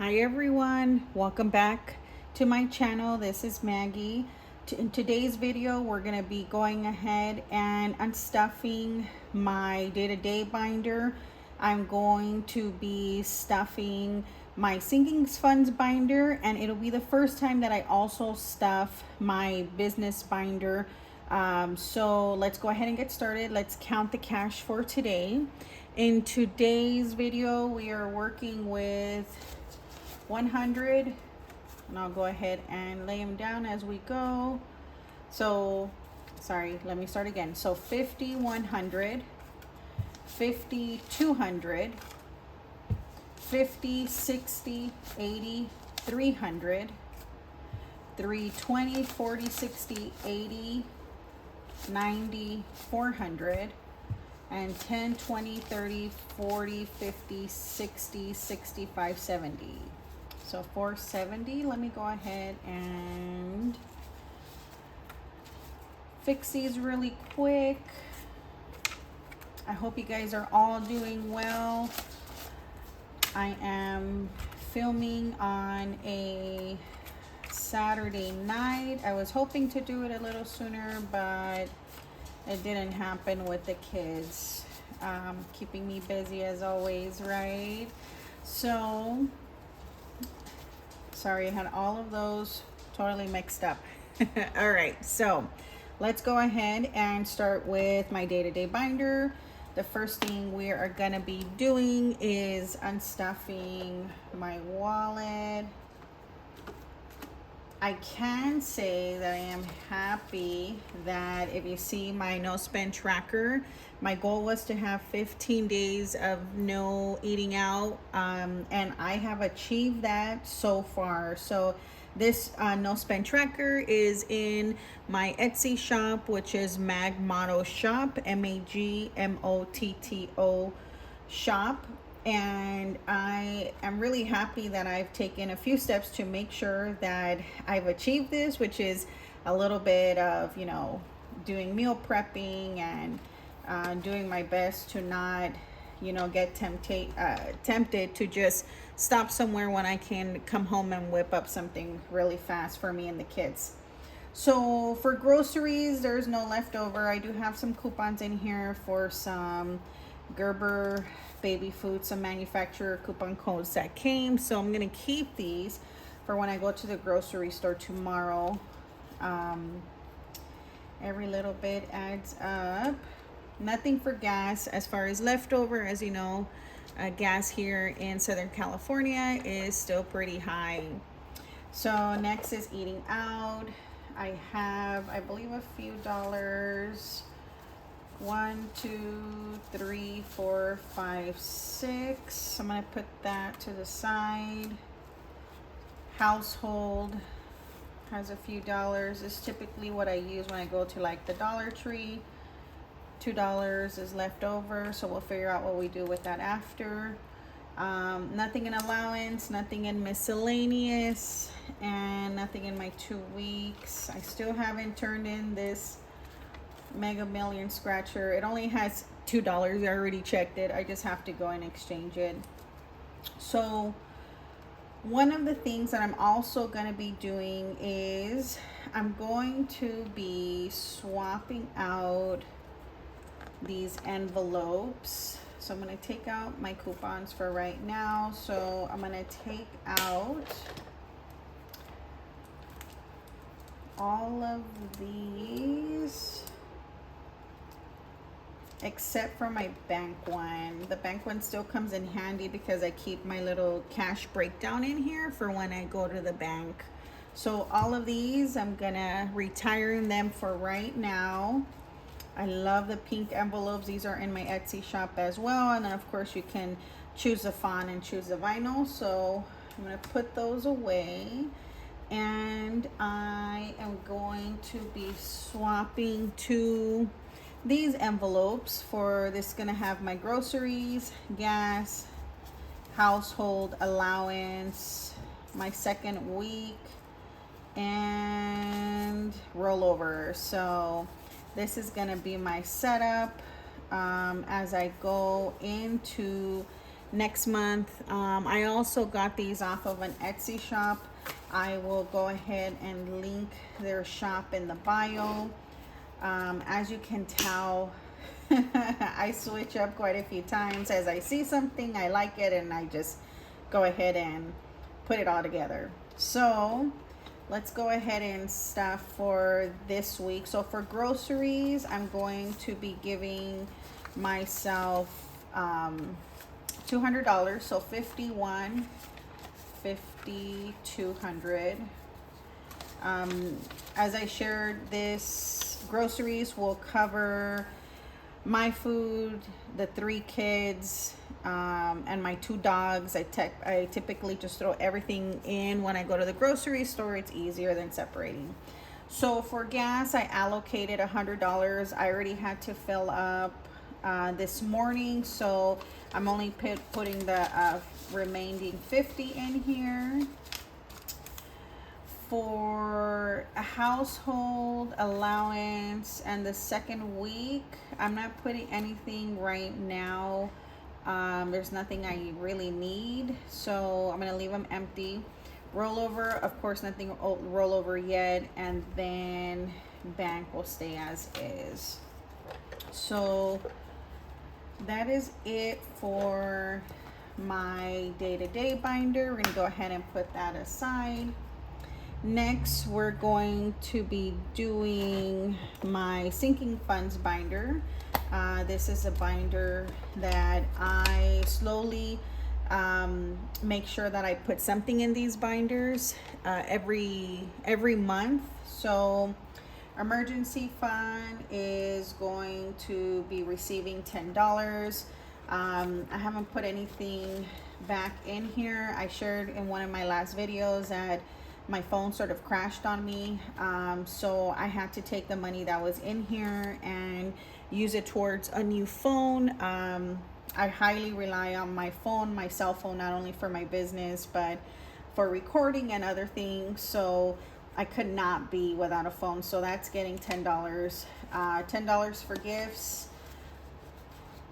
Hi everyone, welcome back to my channel. This is Maggie. In today's video, we're going to be going ahead and unstuffing my day-to-day binder. I'm going to be stuffing my sinking funds binder, and it'll be the first time that I also stuff my business binder. So let's go ahead and get started. Let's count the cash for today. In today's video, we are working with 100, and I'll go ahead and lay them down as we go. So sorry, let me start again. So 50, 100, 50, 200, 50, 60, 80, 300, 320, 40, 60, 80, 90, 400, and 10, 20, 30, 40, 50, 60, 65, 70. So 470. Let me go ahead and fix these really quick. I hope you guys are all doing well. I am filming on a Saturday night. I was hoping to do it a little sooner, but it didn't happen with the kids. Keeping me busy as always, right? So sorry, I had all of those totally mixed up. All right, so let's go ahead and start with my day-to-day binder. The first thing we are gonna be doing is unstuffing my wallet. I can say that I am happy that if you see my no spend tracker, my goal was to have 15 days of no eating out, and I have achieved that so far. So this no spend tracker is in my Etsy shop, which is Magmotto Shop, Magmotto shop. And I am really happy that I've taken a few steps to make sure that I've achieved this, which is a little bit of, doing meal prepping and doing my best to not, get tempted to just stop somewhere when I can come home and whip up something really fast for me and the kids. So for groceries, there's no leftover. I do have some coupons in here for some Gerber baby food, some manufacturer coupon codes that came. So I'm going to keep these for when I go to the grocery store tomorrow. Every little bit adds up. Nothing for gas as far as leftover. As you know, gas here in Southern California is still pretty high. So next is eating out. I have, I believe, a few dollars. 1, 2, 3, 4, 5, 6. I'm gonna put that to the side. Household has a few dollars. This is typically what I use when I go to like the Dollar Tree. $2 is left over, so we'll figure out what we do with that after. Nothing in allowance, nothing in miscellaneous, and nothing in my 2 weeks. I still haven't turned in this Mega Million scratcher. It only has $2. I already checked it. I just have to go and exchange it. So one of the things that I'm also going to be doing is I'm going to be swapping out these envelopes. So I'm going to take out my coupons for right now. So I'm going to take out all of these except for my bank one. The bank one still comes in handy because I keep my little cash breakdown in here for when I go to the bank. So all of these, I'm gonna retire them for right now. I love the pink envelopes. These are in my Etsy shop as well. And then of course you can choose the font and choose the vinyl. So I'm gonna put those away. And I am going to be swapping to these envelopes for this is gonna have my groceries, gas, household allowance, my second week, and rollover. So this is gonna be my setup as I go into next month. I also got these off of an Etsy shop. I will go ahead and link their shop in the bio. As you can tell, I switch up quite a few times. As I see something, I like it, and I just go ahead and put it all together. So let's go ahead and stuff for this week. So for groceries, I'm going to be giving myself $200. So 51, 50, 200. As I shared, this groceries will cover my food, the 3 kids, and my 2 dogs. I typically just throw everything in when I go to the grocery store. It's easier than separating. So for gas, I allocated $100. I already had to fill up this morning, so I'm only putting the remaining 50 in here. For a household allowance and the second week, I'm not putting anything right now. There's nothing I really need, so I'm gonna leave them empty. Rollover, of course, nothing rollover yet, and then bank will stay as is. So that is it for my day-to-day binder. We're gonna go ahead and put that aside. Next, we're going to be doing my sinking funds binder. This is a binder that I slowly make sure that I put something in these binders every month. So emergency fund is going to be receiving $10. I haven't put anything back in here. I shared in one of my last videos that my phone sort of crashed on me, so I had to take the money that was in here and use it towards a new phone. I highly rely on my phone, my cell phone, not only for my business but for recording and other things, so I could not be without a phone. So that's getting $10. $10 for gifts.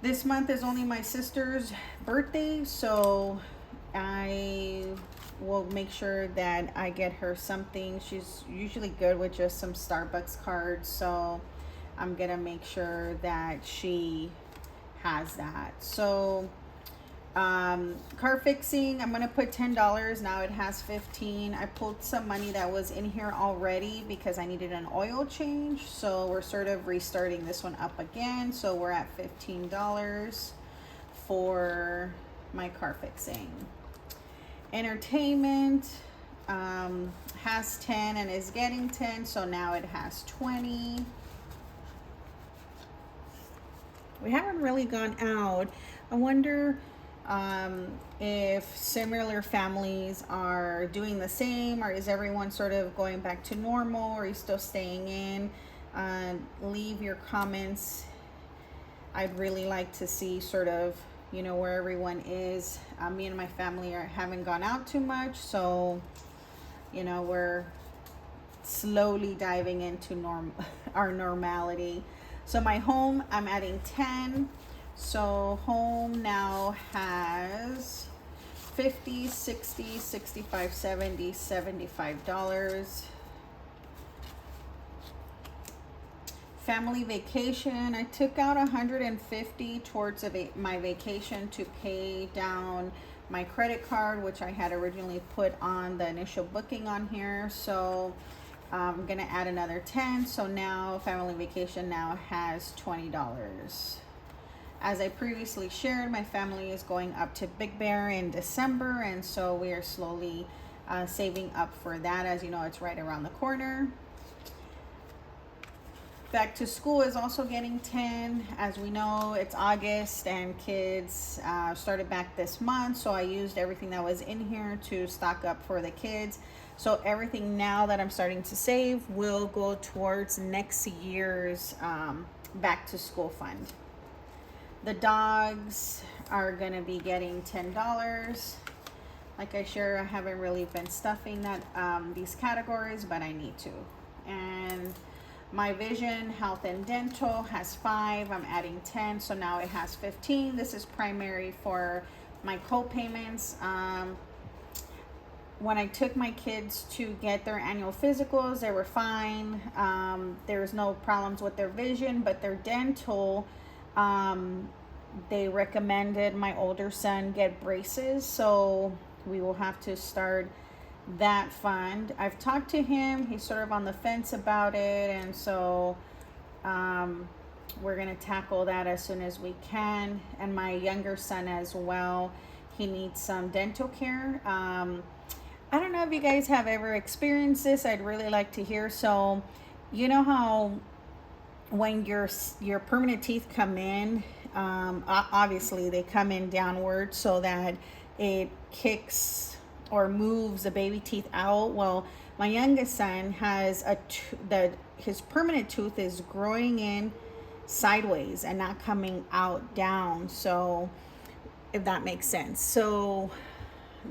This month is only my sister's birthday, so I will make sure that I get her something. She's usually good with just some Starbucks cards, so I'm gonna make sure that she has that. So car fixing, I'm gonna put $10. Now it has 15. I pulled some money that was in here already because I needed an oil change, so we're sort of restarting this one up again. So we're at $15 for my car fixing. Entertainment has 10 and is getting 10, so now it has 20. We haven't really gone out. I wonder if similar families are doing the same, or is everyone sort of going back to normal, or are you still staying in? Leave your comments. I'd really like to see sort of, you know, where everyone is. Me and my family haven't gone out too much, so you know, we're slowly diving into our normality. So my home, I'm adding 10. So home now has 50, 60, 65, 70, $75. Family vacation, I took out 150 towards my vacation to pay down my credit card, which I had originally put on the initial booking on here. So I'm gonna add another 10. So now family vacation now has $20. As I previously shared, my family is going up to Big Bear in December, and so we are slowly saving up for that. As you know, it's right around the corner. Back to school is also getting 10. As we know, it's August and kids started back this month, so I used everything that was in here to stock up for the kids. So everything now that I'm starting to save will go towards next year's back to school fund. The dogs are gonna be getting $10. Like I shared, I haven't really been stuffing that these categories, but I need to. And my vision, health, and dental has 5. I'm adding 10, so now it has 15. This is primary for My co-payments, when I took my kids to get their annual physicals, they were fine. There was no problems with their vision, but their dental, they recommended my older son get braces. So we will have to start that fund. I've talked to him. He's sort of on the fence about it. And so we're going to tackle that as soon as we can. And my younger son as well. He needs some dental care. I don't know if you guys have ever experienced this. I'd really like to hear. So, you know how when your permanent teeth come in, obviously they come in downward so that it kicks or moves the baby teeth out. Well, my youngest son has his permanent tooth is growing in sideways and not coming out down. So, if that makes sense. So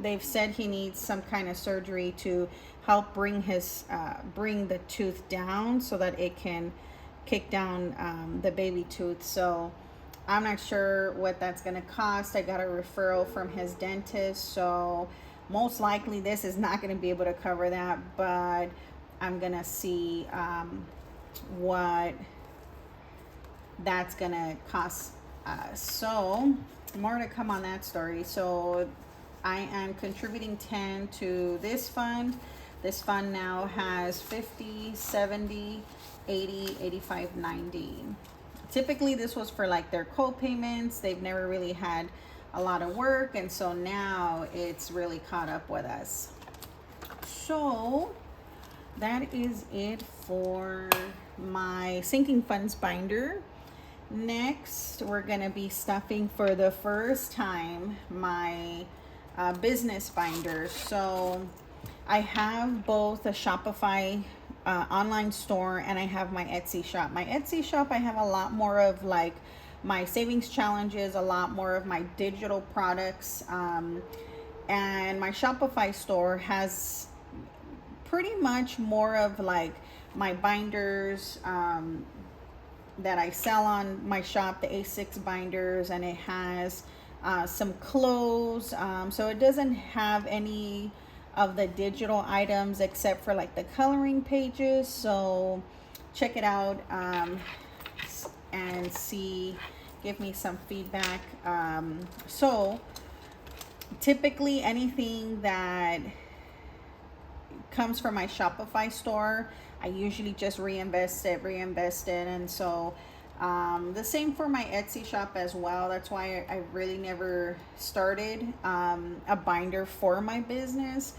they've said he needs some kind of surgery to help bring the tooth down so that it can kick down the baby tooth. So I'm not sure what that's going to cost. I got a referral from his dentist, so most likely this is not going to be able to cover that, but I'm going to see what that's going to cost us. So more to come on that story. So I am contributing 10 to this fund. This fund now has 50, 70, 80, 85, 90. Typically this was for like their co-payments. They've never really had a lot of work, and so now it's really caught up with us. So that is it for my sinking funds binder. Next, we're going to be stuffing for the first time my business binders. So I have both a Shopify online store and I have my Etsy shop. My Etsy shop, I have a lot more of like my savings challenges, a lot more of my digital products, and my Shopify store has pretty much more of like my binders that I sell on my shop, the A6 binders, and it has some clothes, so it doesn't have any of the digital items except for like the coloring pages. So check it out and see, give me some feedback. So typically anything that comes from my Shopify store, I usually just reinvest it, and so the same for my Etsy shop as well. That's why I really never started a binder for my business,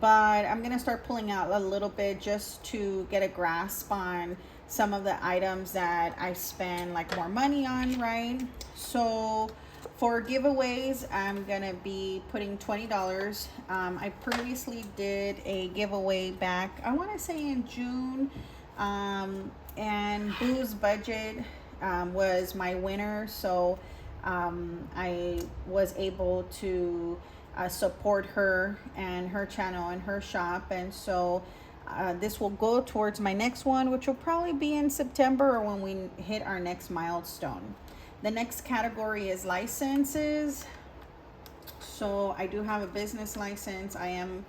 but I'm gonna start pulling out a little bit just to get a grasp on some of the items that I spend like more money on, right? So for giveaways, I'm gonna be putting $20. I previously did a giveaway back, I want to say in June, and Boo's Budget was my winner. So I was able to support her and her channel and her shop, and so this will go towards my next one, which will probably be in September or when we hit our next milestone. The next category is licenses. So I do have a business license. I am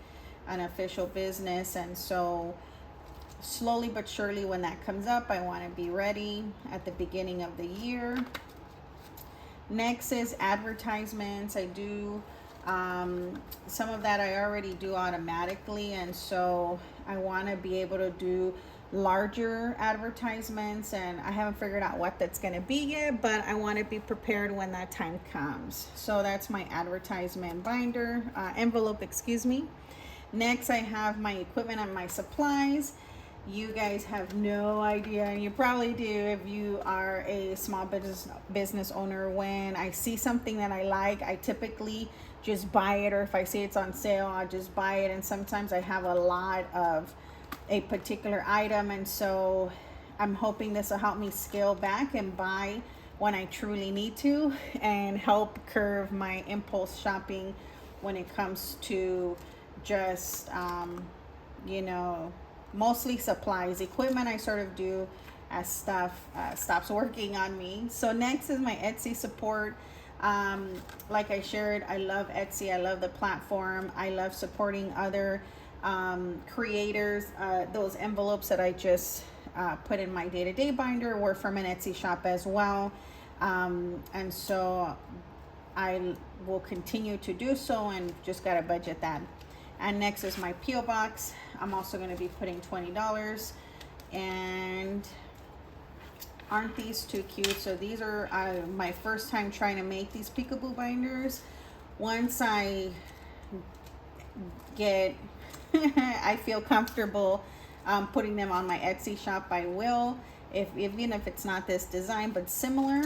an official business, and so slowly but surely when that comes up, I want to be ready at the beginning of the year. Next is advertisements. I do some of that I already do automatically, and so I want to be able to do larger advertisements, and I haven't figured out what that's going to be yet, but I want to be prepared when that time comes. So that's my advertisement binder, envelope, excuse me. Next, I have my equipment and my supplies. You guys have no idea, and you probably do if you are a small business owner. When I see something that I like, I typically just buy it, or if I see it's on sale, I'll just buy it. And sometimes I have a lot of a particular item, and so I'm hoping this will help me scale back and buy when I truly need to, and help curb my impulse shopping when it comes to just mostly supplies. Equipment I sort of do as stuff stops working on me. So next is my Etsy support. Like I shared, I love Etsy. I love the platform. I love supporting other creators. Those envelopes that I just put in my day-to-day binder were from an Etsy shop as well. And so I will continue to do so, and just got to budget that. And next is my P.O. box. I'm also going to be putting $20. And aren't these too cute? So these are my first time trying to make these peekaboo binders. Once I get I feel comfortable putting them on my Etsy shop, I will, even if it's not this design but similar.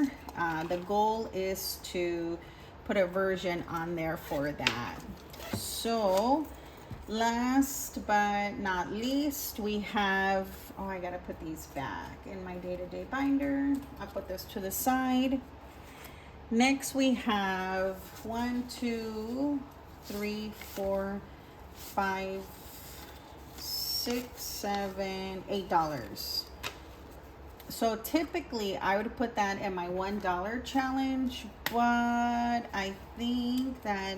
The goal is to put a version on there for that. So last but not least, we have, oh, I gotta put these back in my day-to-day binder. I'll put this to the side. Next we have 1, 2, 3, 4, 5, 6, 7, $8. So typically I would put that in my $1 challenge, but I think that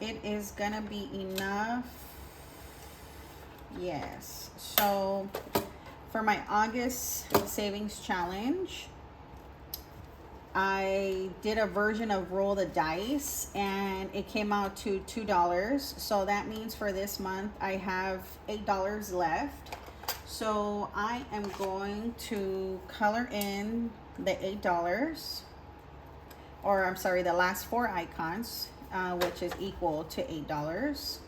it is gonna be enough. Yes. So for my August savings challenge, I did a version of roll the dice and it came out to $2. So that means for this month I have $8 left. So I am going to color in the $8, or I'm sorry, the last 4 icons, which is equal to $8.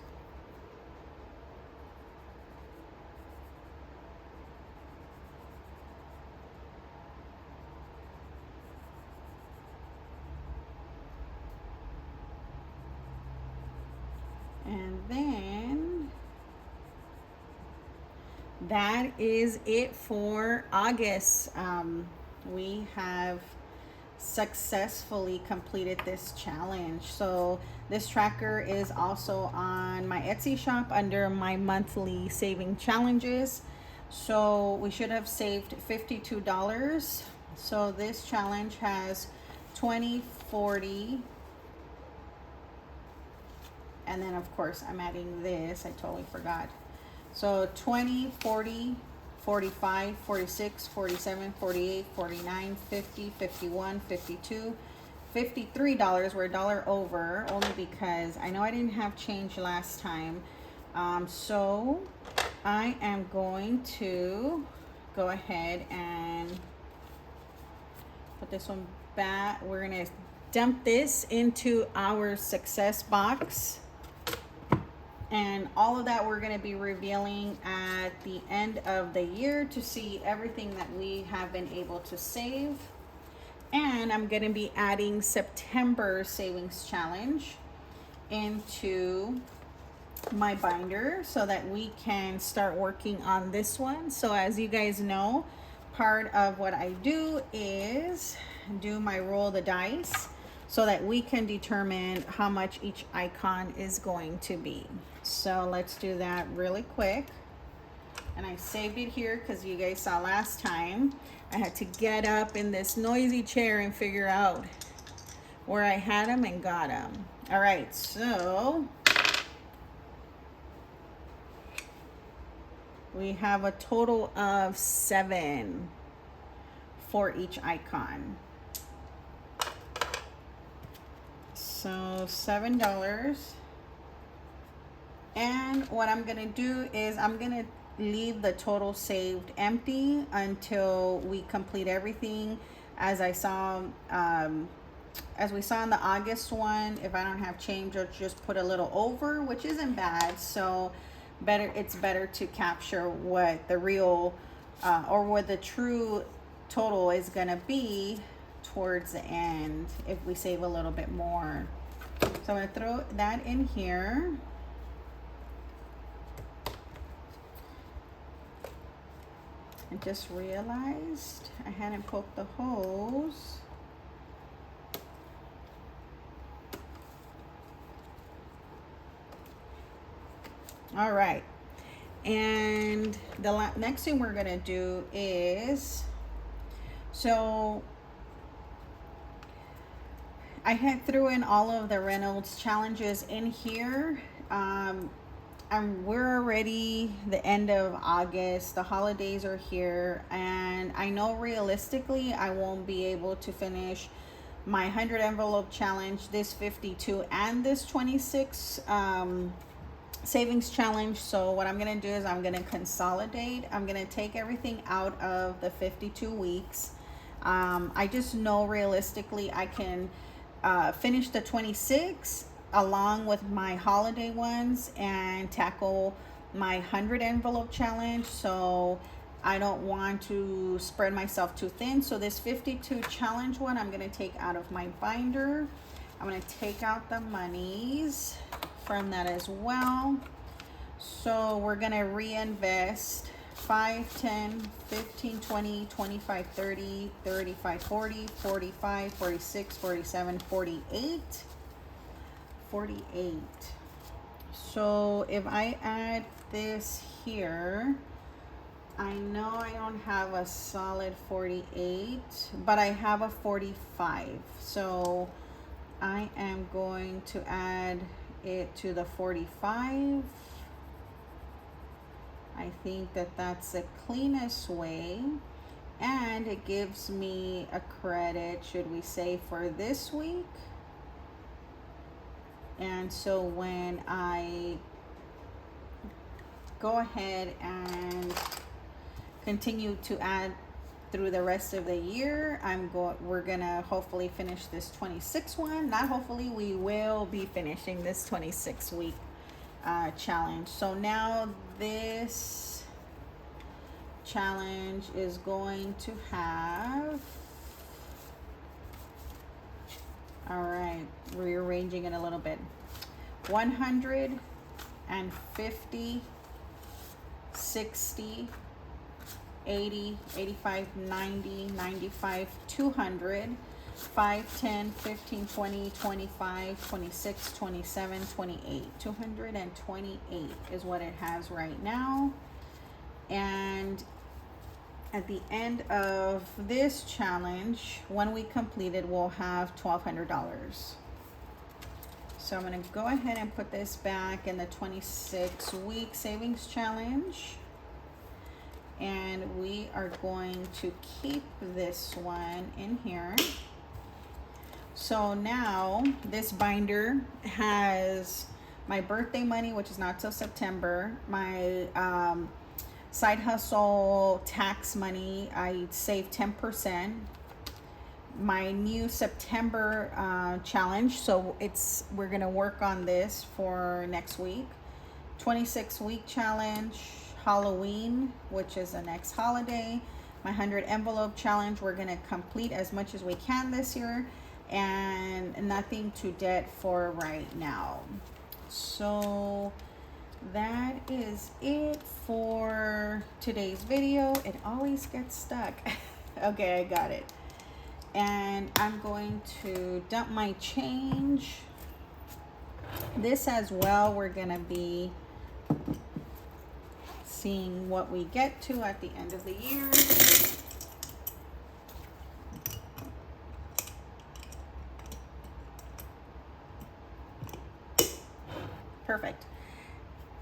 And then that is it for August. We have successfully completed this challenge. So this tracker is also on my Etsy shop under my monthly saving challenges. So we should have saved $52. So this challenge has 20, 40, and then of course I'm adding this, I totally forgot. So 20, 40, 45, 46, 47, 48, 49, 50, 51, 52, $53. We're $1 over, only because I know I didn't have change last time. So I am going to go ahead and put this one back. We're gonna dump this into our success box. And all of that we're going to be revealing at the end of the year to see everything that we have been able to save. And I'm going to be adding September savings challenge into my binder so that we can start working on this one. So as you guys know, part of what I do is do my roll the dice so that we can determine how much each icon is going to be. So let's do that really quick. And I saved it here because you guys saw last time I had to get up in this noisy chair and figure out where I had them and got them. All right, so we have a total of 7 for each icon. So $7. And what I'm gonna do is I'm gonna leave the total saved empty until we complete everything. As I saw, as we saw in the August one, if I don't have change, I'll just put a little over, which isn't bad. So it's better to capture what the real or what the true total is gonna be towards the end if we save a little bit more. So I'm gonna throw that in here. I just realized I hadn't poked the holes. All right, and the next thing we're gonna do is, so I had threw in all of the Reynolds challenges in here. We're already the end of August. The holidays are here, and I know realistically I won't be able to finish my 100 envelope challenge, this 52, and this 26 savings challenge. So what I'm gonna do is I'm gonna consolidate. I'm gonna take everything out of the 52 weeks. I just know realistically I can finish the 26 along with my holiday ones and tackle my 100 envelope challenge. So I don't want to spread myself too thin. So this 52 challenge one, I'm going to take out of my binder. I'm going to take out the monies from that as well. So we're going to reinvest 5, 10, 15, 20, 25, 30, 35, 40, 45, 46, 47, 48. 48. So if I add this here, I know I don't have a solid 48, but I have a 45. So I am going to add it to the 45. I think that that's the cleanest way, and it gives me a credit, should we say, for this week. And so when I go ahead and continue to add through the rest of the year, we're gonna hopefully finish this 26 one. Not hopefully, we will be finishing this 26 week challenge. So now this challenge is going to have, all right, rearranging it a little bit, 150, 60, 80, 85, 90, 95, 200, 5, 10, 15, 20, 25, 26, 27, 28. 228 is what it has right now. And at the end of this challenge, when we complete it, we'll have $1,200. So I'm going to go ahead and put this back in the 26 week savings challenge. And we are going to keep this one in here. So now this binder has my birthday money, which is not till September, my side hustle tax money, I saved 10%, my new September challenge, so we're gonna work on this for next week, 26 week challenge, Halloween, which is the next holiday, my 100 envelope challenge, we're gonna complete as much as we can this year, and nothing to debt for right now. So that is it for today's video. It always gets stuck. Okay, I got it. And I'm going to dump my change. This as well, we're gonna be seeing what we get to at the end of the year. Perfect.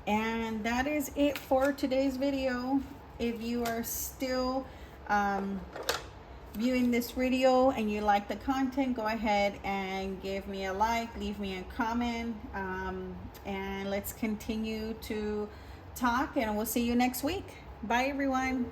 And that is it for today's video. If you are still viewing this video and you like the content, go ahead and give me a like, leave me a comment, and let's continue to talk, and we'll see you next week. Bye everyone.